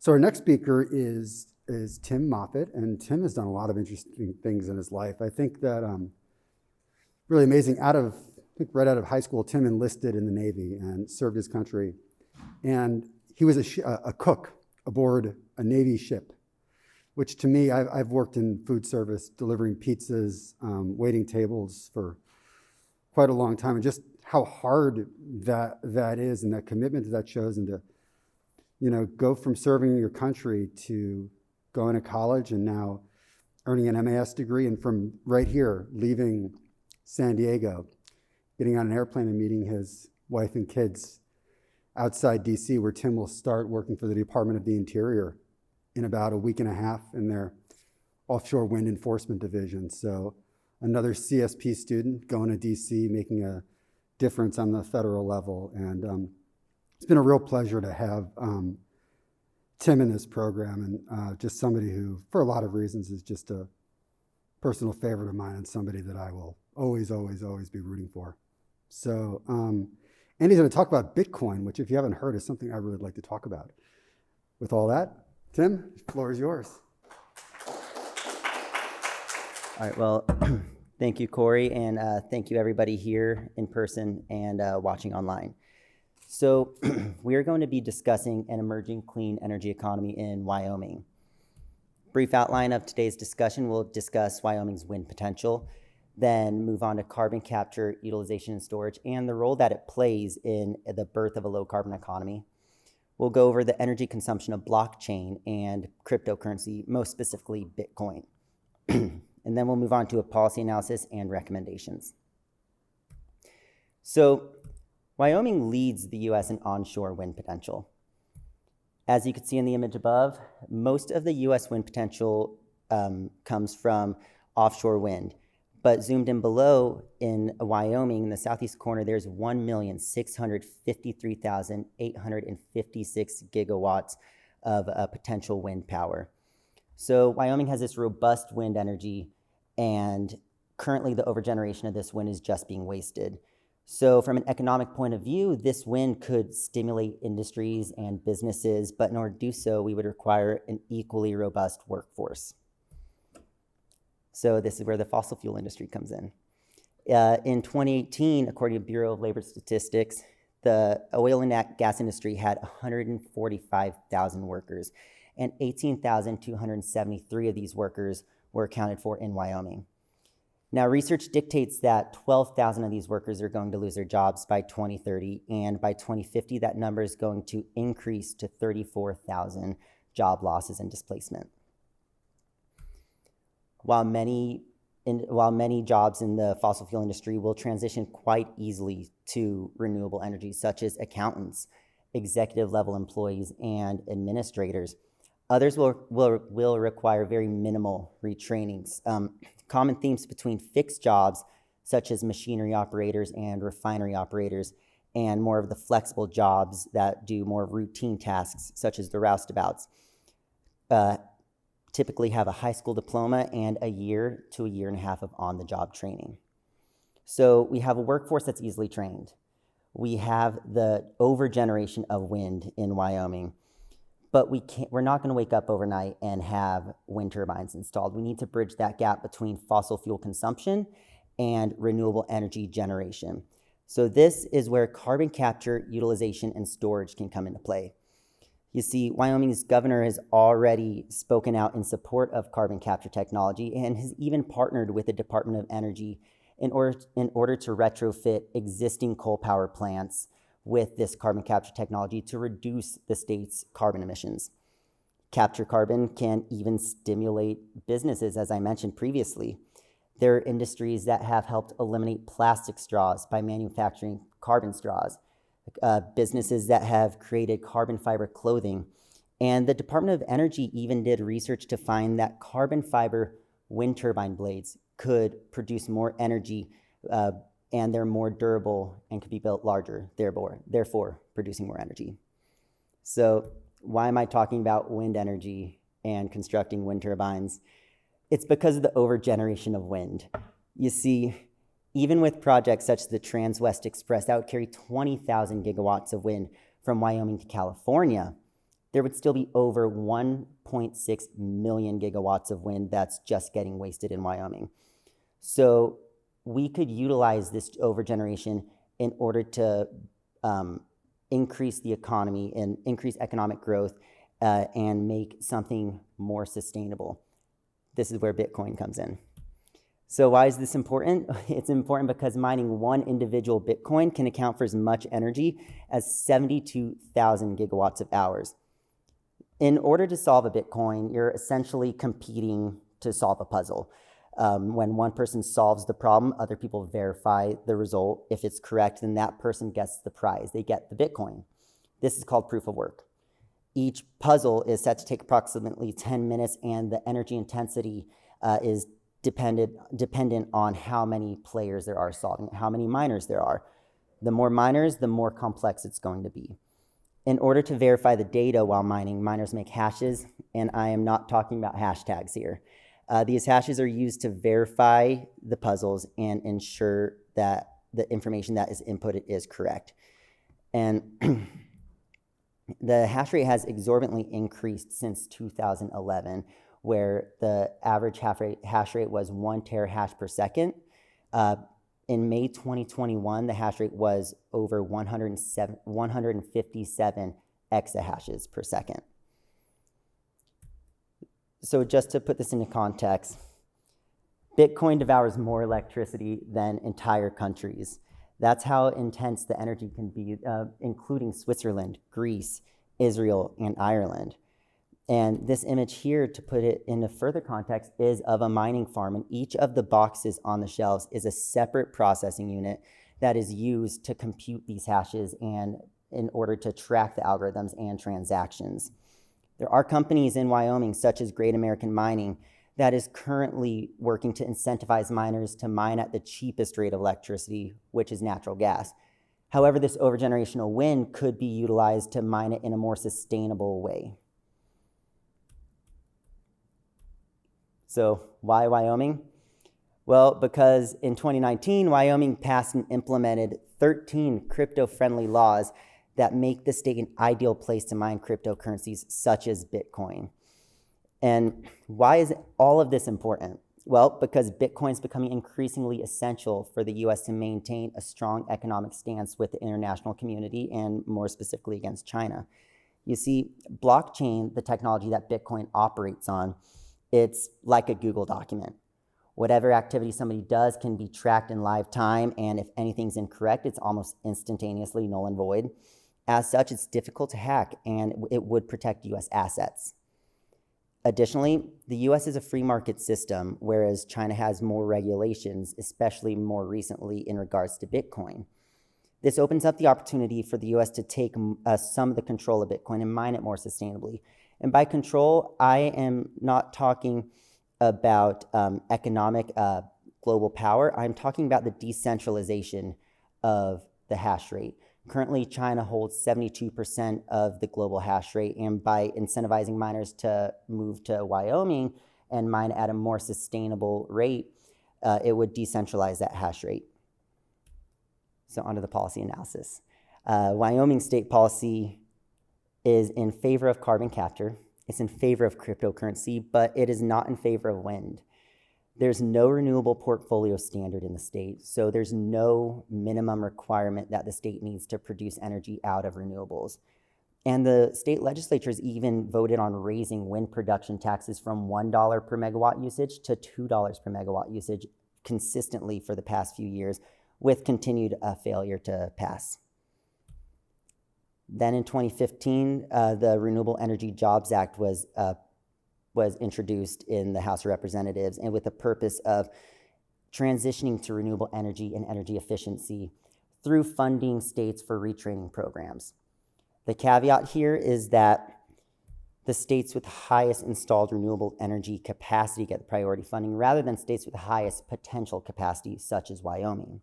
So our next speaker is Tim Moffit, and Tim has done a lot of interesting things in his life. I think that really amazing. Right out of high school, Tim enlisted in the Navy and served his country, and he was a cook aboard a Navy ship, which to me, I've worked in food service, delivering pizzas, waiting tables for quite a long time, and just how hard that is, and that commitment that shows, and to go from serving your country to going to college and now earning an MAS degree, and from right here, leaving San Diego, getting on an airplane and meeting his wife and kids outside DC, where Tim will start working for the Department of the Interior in about a week and a half in their offshore wind enforcement division. So another CSP student going to DC, making a difference on the federal level. And it's been a real pleasure to have Tim in this program, and just somebody who, for a lot of reasons, is just a personal favorite of mine, and somebody that I will always, always, always be rooting for. So, and he's going to talk about Bitcoin, which, if you haven't heard, is something I really would like to talk about. With all that, Tim, the floor is yours. All right, well, thank you, Corey, and thank you, everybody here in person and watching online. So we are going to be discussing an emerging clean energy economy in Wyoming. Brief outline of today's discussion: we'll discuss Wyoming's wind potential, then move on to carbon capture, utilization, and storage, and the role that it plays in the birth of a low-carbon economy. We'll go over the energy consumption of blockchain and cryptocurrency, most specifically Bitcoin. And then we'll move on to a policy analysis and recommendations. So Wyoming leads the U.S. in onshore wind potential. As you can see in the image above, most of the U.S. wind potential comes from offshore wind. But zoomed in below, in Wyoming, in the southeast corner, there's 1,653,856 gigawatts of potential wind power. So Wyoming has this robust wind energy, and currently the overgeneration of this wind is just being wasted. So from an economic point of view, this wind could stimulate industries and businesses, but in order to do so, we would require an equally robust workforce. So this is where the fossil fuel industry comes in. In 2018, according to Bureau of Labor Statistics, the oil and gas industry had 145,000 workers, and 18,273 of these workers were accounted for in Wyoming. Now, research dictates that 12,000 of these workers are going to lose their jobs by 2030, and by 2050, that number is going to increase to 34,000 job losses and displacement. While many jobs in the fossil fuel industry will transition quite easily to renewable energy, such as accountants, executive-level employees, and administrators, others will require very minimal retrainings. Common themes between fixed jobs, such as machinery operators and refinery operators, and more of the flexible jobs that do more routine tasks, such as the roustabouts, typically have a high school diploma and a year to a year and a half of on-the-job training. So we have a workforce that's easily trained. We have the overgeneration of wind in Wyoming, but we're not going to wake up overnight and have wind turbines installed. We need to bridge that gap between fossil fuel consumption and renewable energy generation. So this is where carbon capture, utilization, and storage can come into play. You see, Wyoming's governor has already spoken out in support of carbon capture technology and has even partnered with the Department of Energy in order to retrofit existing coal power plants with this carbon capture technology to reduce the state's carbon emissions. Capture carbon can even stimulate businesses, as I mentioned previously. There are industries that have helped eliminate plastic straws by manufacturing carbon straws, businesses that have created carbon fiber clothing, and the Department of Energy even did research to find that carbon fiber wind turbine blades could produce more energy, and they're more durable and could be built larger, therefore producing more energy. So why am I talking about wind energy and constructing wind turbines? It's because of the overgeneration of wind. You see, even with projects such as the Trans-West Express, that would carry 20,000 gigawatts of wind from Wyoming to California, there would still be over 1.6 million gigawatts of wind that's just getting wasted in Wyoming. So we could utilize this overgeneration in order to increase the economy and increase economic growth and make something more sustainable. This is where Bitcoin comes in. So why is this important? It's important because mining one individual Bitcoin can account for as much energy as 72,000 gigawatts of hours. In order to solve a Bitcoin, you're essentially competing to solve a puzzle. When one person solves the problem, other people verify the result. If it's correct, then that person gets the prize. They get the Bitcoin. This is called proof of work. Each puzzle is set to take approximately 10 minutes, and the energy intensity is dependent on how many players there are solving it, how many miners there are. The more miners, the more complex it's going to be. In order to verify the data while mining, miners make hashes, and I am not talking about hashtags here. These hashes are used to verify the puzzles and ensure that the information that is inputted is correct. And the hash rate has exorbitantly increased since 2011, where the average hash rate was 1 terahash per second. In May 2021, the hash rate was over 157 exahashes per second. So just to put this into context, Bitcoin devours more electricity than entire countries. That's how intense the energy can be, including Switzerland, Greece, Israel, and Ireland. And this image here, to put it into further context, is of a mining farm, and each of the boxes on the shelves is a separate processing unit that is used to compute these hashes and in order to track the algorithms and transactions. There are companies in Wyoming, such as Great American Mining, that is currently working to incentivize miners to mine at the cheapest rate of electricity, which is natural gas. However, this overgenerational wind could be utilized to mine it in a more sustainable way. So why Wyoming? Well, because in 2019, Wyoming passed and implemented 13 crypto-friendly laws that make the state an ideal place to mine cryptocurrencies such as Bitcoin. And why is all of this important? Well, because Bitcoin is becoming increasingly essential for the US to maintain a strong economic stance with the international community and more specifically against China. You see, blockchain, the technology that Bitcoin operates on, it's like a Google document. Whatever activity somebody does can be tracked in live time, and if anything's incorrect, it's almost instantaneously null and void. As such, it's difficult to hack, and it would protect US assets. Additionally, the US is a free market system, whereas China has more regulations, especially more recently in regards to Bitcoin. This opens up the opportunity for the US to take some of the control of Bitcoin and mine it more sustainably. And by control, I am not talking about economic global power. I'm talking about the decentralization of the hash rate. Currently, China holds 72% of the global hash rate, and by incentivizing miners to move to Wyoming and mine at a more sustainable rate, it would decentralize that hash rate. So onto the policy analysis. Wyoming state policy is in favor of carbon capture. It's in favor of cryptocurrency, but it is not in favor of wind. There's no renewable portfolio standard in the state, so there's no minimum requirement that the state needs to produce energy out of renewables. And the state legislatures even voted on raising wind production taxes from $1 per megawatt usage to $2 per megawatt usage consistently for the past few years, with continued failure to pass. Then in 2015, the Renewable Energy Jobs Act was introduced in the House of Representatives, and with the purpose of transitioning to renewable energy and energy efficiency through funding states for retraining programs. The caveat here is that the states with the highest installed renewable energy capacity get the priority funding rather than states with the highest potential capacity, such as Wyoming.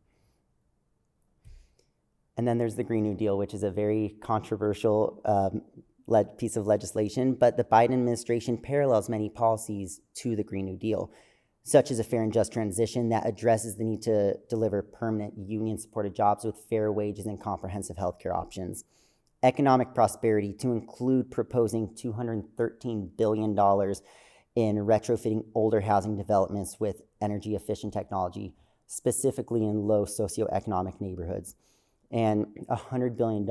And then there's the Green New Deal, which is a very controversial piece of legislation, but the Biden administration parallels many policies to the Green New Deal, such as a fair and just transition that addresses the need to deliver permanent union-supported jobs with fair wages and comprehensive healthcare options. economic prosperity to include proposing $213 billion in retrofitting older housing developments with energy efficient technology, specifically in low socioeconomic neighborhoods, and $100 billion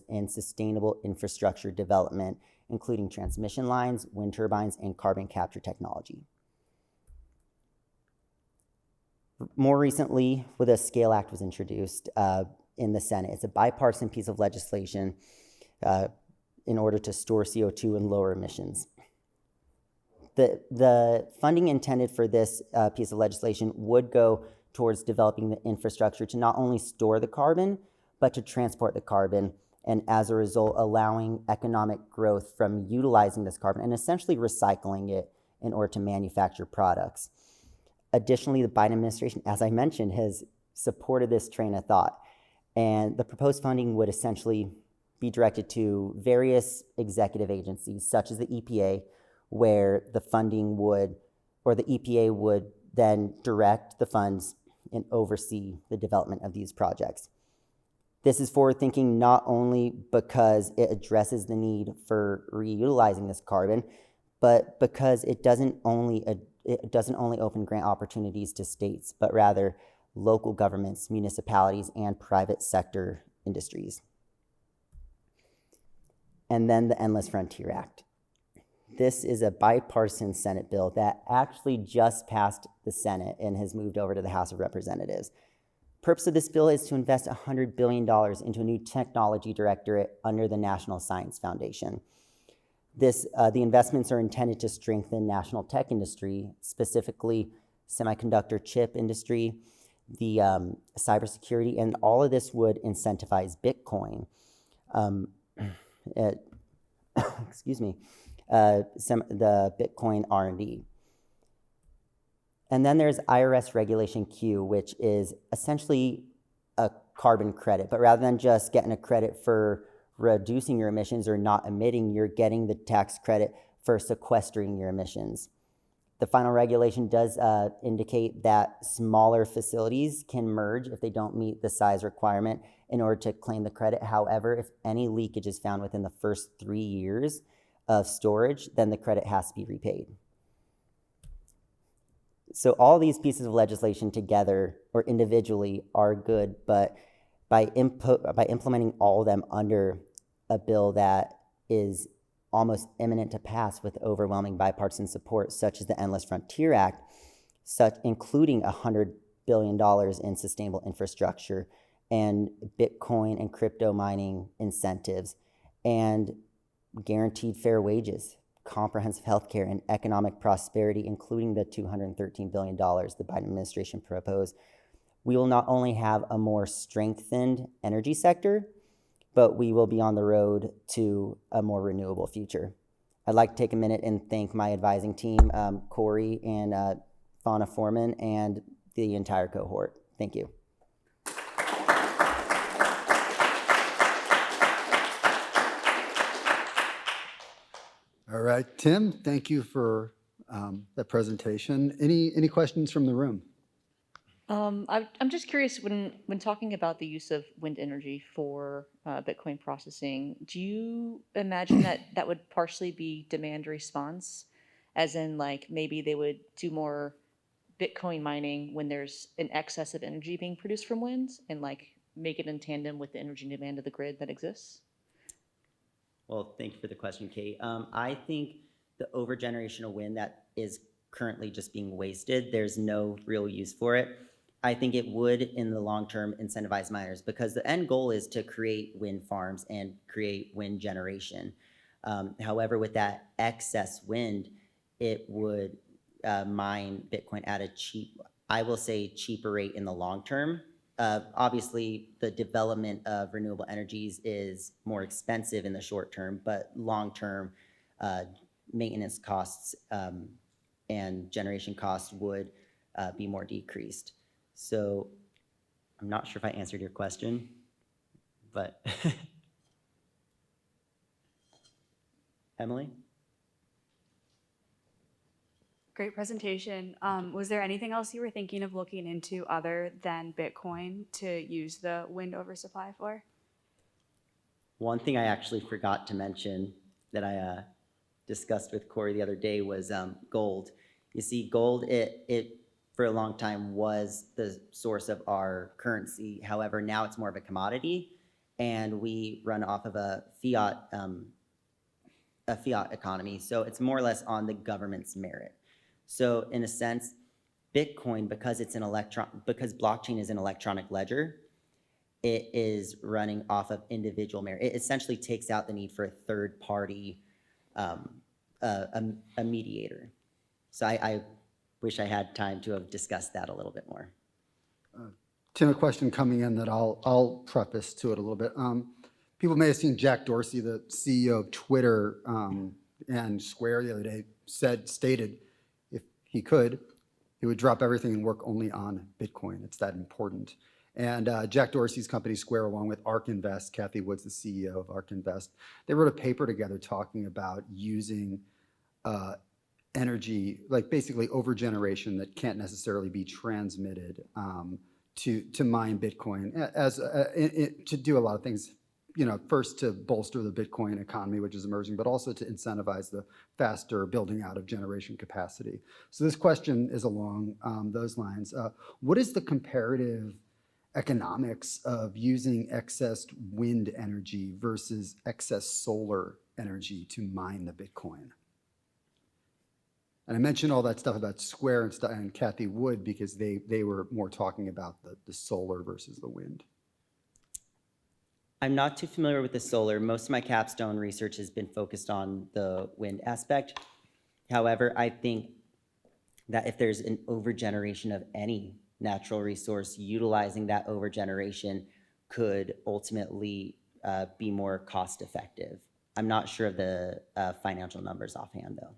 in sustainable infrastructure development, including transmission lines, wind turbines, and carbon capture technology. More recently, the SCALE Act was introduced in the Senate. It's a bipartisan piece of legislation in order to store CO2 and lower emissions. The funding intended for this piece of legislation would go towards developing the infrastructure to not only store the carbon, but to transport the carbon, and as a result, allowing economic growth from utilizing this carbon and essentially recycling it in order to manufacture products. Additionally, the Biden administration, as I mentioned, has supported this train of thought, and the proposed funding would essentially be directed to various executive agencies, such as the EPA, where the funding would, or the EPA would then direct the funds and oversee the development of these projects. This is forward thinking not only because it addresses the need for reutilizing this carbon, but because it doesn't only open grant opportunities to states, but rather local governments, municipalities, and private sector industries. And then the Endless Frontier Act. This is a bipartisan Senate bill that actually just passed the Senate and has moved over to the House of Representatives. Purpose of this bill is to invest $100 billion into a new technology directorate under the National Science Foundation. The investments are intended to strengthen national tech industry, specifically semiconductor chip industry, the cybersecurity, and all of this would incentivize Bitcoin. The Bitcoin R&D. And then there's IRS Regulation Q, which is essentially a carbon credit, but rather than just getting a credit for reducing your emissions or not emitting, you're getting the tax credit for sequestering your emissions. The final regulation does indicate that smaller facilities can merge if they don't meet the size requirement in order to claim the credit. However, if any leakage is found within the first 3 years of storage, then the credit has to be repaid. So all these pieces of legislation together or individually are good, but by implementing all of them under a bill that is almost imminent to pass with overwhelming bipartisan support, such as the Endless Frontier Act, including $100 billion in sustainable infrastructure and Bitcoin and crypto mining incentives, and guaranteed fair wages, comprehensive health care, and economic prosperity, including the $213 billion the Biden administration proposed, we will not only have a more strengthened energy sector, but we will be on the road to a more renewable future. I'd like to take a minute and thank my advising team, Corey and Fauna Foreman, and the entire cohort. Thank you. All right, Tim, thank you for that presentation. Any questions from the room? I'm just curious, when talking about the use of wind energy for Bitcoin processing, do you imagine that would partially be demand response, as in like maybe they would do more Bitcoin mining when there's an excess of energy being produced from wind and like make it in tandem with the energy demand of the grid that exists? Well, thank you for the question, Kate. I think the overgeneration of wind that is currently just being wasted, there's no real use for it. I think it would, in the long term, incentivize miners, because the end goal is to create wind farms and create wind generation. However, with that excess wind, it would mine Bitcoin at a cheaper rate in the long term. Obviously, the development of renewable energies is more expensive in the short term, but long term, maintenance costs and generation costs would be more decreased. So I'm not sure if I answered your question, but Emily? Great presentation. Was there anything else you were thinking of looking into other than Bitcoin to use the wind oversupply for? One thing I actually forgot to mention that I discussed with Corey the other day was gold. You see, gold, it for a long time was the source of our currency. However, now it's more of a commodity, and we run off of a fiat economy. So it's more or less on the government's merit. So in a sense, Bitcoin, because because blockchain is an electronic ledger, it is running off of individual merit. It essentially takes out the need for a third party, a mediator. So I wish I had time to have discussed that a little bit more. Tim, a question coming in that I'll preface to it a little bit. People may have seen Jack Dorsey, the CEO of Twitter and Square the other day, stated if he could, he would drop everything and work only on Bitcoin. It's that important. And Jack Dorsey's company Square, along with ARK Invest, Kathy Wood's the CEO of ARK Invest, they wrote a paper together talking about using energy, like basically overgeneration that can't necessarily be transmitted to mine Bitcoin as to do a lot of things. You know, first to bolster the Bitcoin economy, which is emerging, but also to incentivize the faster building out of generation capacity. So this question is along those lines. What is the comparative economics of using excess wind energy versus excess solar energy to mine the Bitcoin? And I mentioned all that stuff about Square and Kathy Wood because they were more talking about the solar versus the wind. I'm not too familiar with the solar. Most of my capstone research has been focused on the wind aspect. However, I think that if there's an overgeneration of any natural resource, utilizing that overgeneration could ultimately be more cost effective. I'm not sure of the financial numbers offhand though.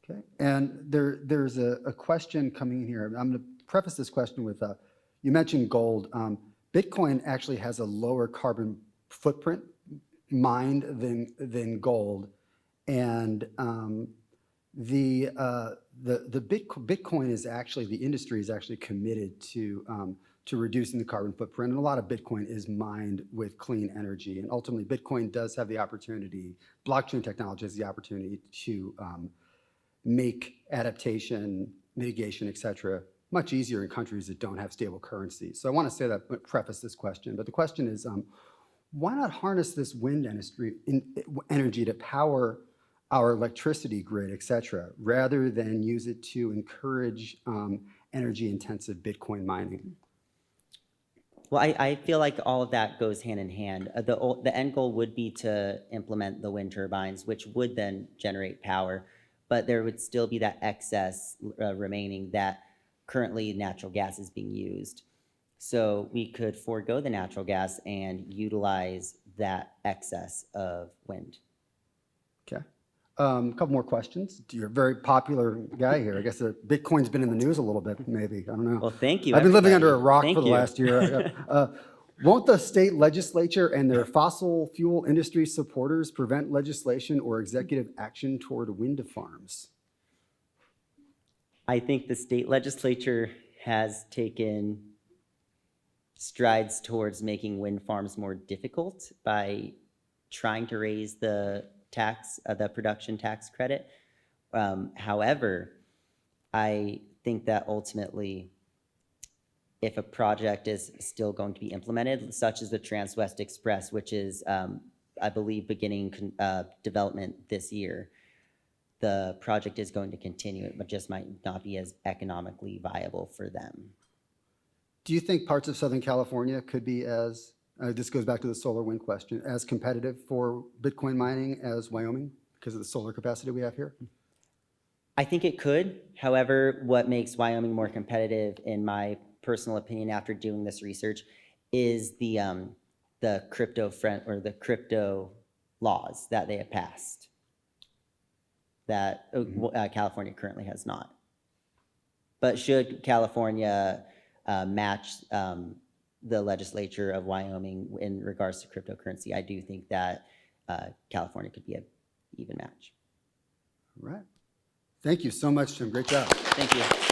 Okay, and there's a question coming in here. I'm going to preface this question with, you mentioned gold. Bitcoin actually has a lower carbon footprint mined than gold, and Bitcoin is actually, the industry is actually committed to reducing the carbon footprint, and a lot of Bitcoin is mined with clean energy, and ultimately Bitcoin does have the opportunity, blockchain technology has the opportunity to make adaptation, mitigation, et cetera, much easier in countries that don't have stable currencies. So I want to say that, preface this question, but the question is, why not harness this wind energy to power our electricity grid, et cetera, rather than use it to encourage energy-intensive Bitcoin mining? Well, I feel like all of that goes hand in hand. The end goal would be to implement the wind turbines, which would then generate power, but there would still be that excess remaining that currently natural gas is being used. So we could forego the natural gas and utilize that excess of wind. Okay. A couple more questions. You're a very popular guy here. I guess Bitcoin's been in the news a little bit, maybe. I don't know. Well, thank you. I've been living everybody. under a rock Thank for the you. last year. Won't the state legislature and their fossil fuel industry supporters prevent legislation or executive action toward wind farms? I think the state legislature has taken strides towards making wind farms more difficult by trying to raise the production tax credit. However, I think that ultimately, if a project is still going to be implemented, such as the Trans-West Express, which is, I believe, beginning development this year, the project is going to continue. It just might not be as economically viable for them. Do you think parts of Southern California could be as, this goes back to the solar wind question, as competitive for Bitcoin mining as Wyoming because of the solar capacity we have here? I think it could. However, what makes Wyoming more competitive, in my personal opinion, after doing this research, is the crypto laws that they have passed that California currently has not. But should California match the legislature of Wyoming in regards to cryptocurrency, I do think that California could be an even match. All right. Thank you so much, Tim. Great job. Thank you.